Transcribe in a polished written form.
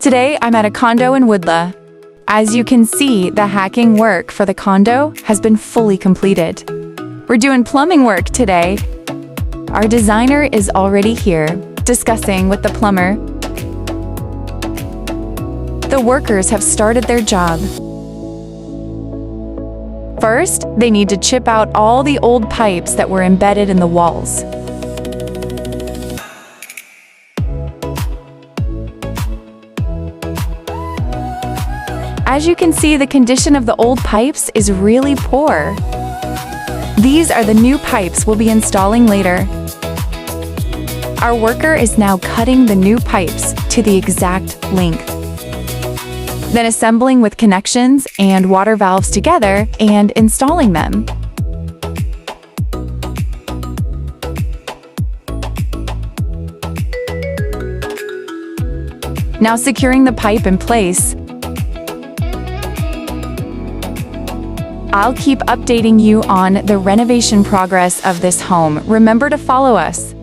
Today, I'm at a condo in Woodleigh. As you can see, the hacking work for the condo has been fully completed. We're doing plumbing work today. Our designer is already here, discussing with the plumber. The workers have started their job. First, they need to chip out all the old pipes that were embedded in the walls. As you can see, the condition of the old pipes is really poor. These are the new pipes we'll be installing later. Our worker is now cutting the new pipes to the exact length, then assembling with connections and water valves together and installing them. Now securing the pipe in place. I'll keep updating you on the renovation progress of this home. Remember to follow us.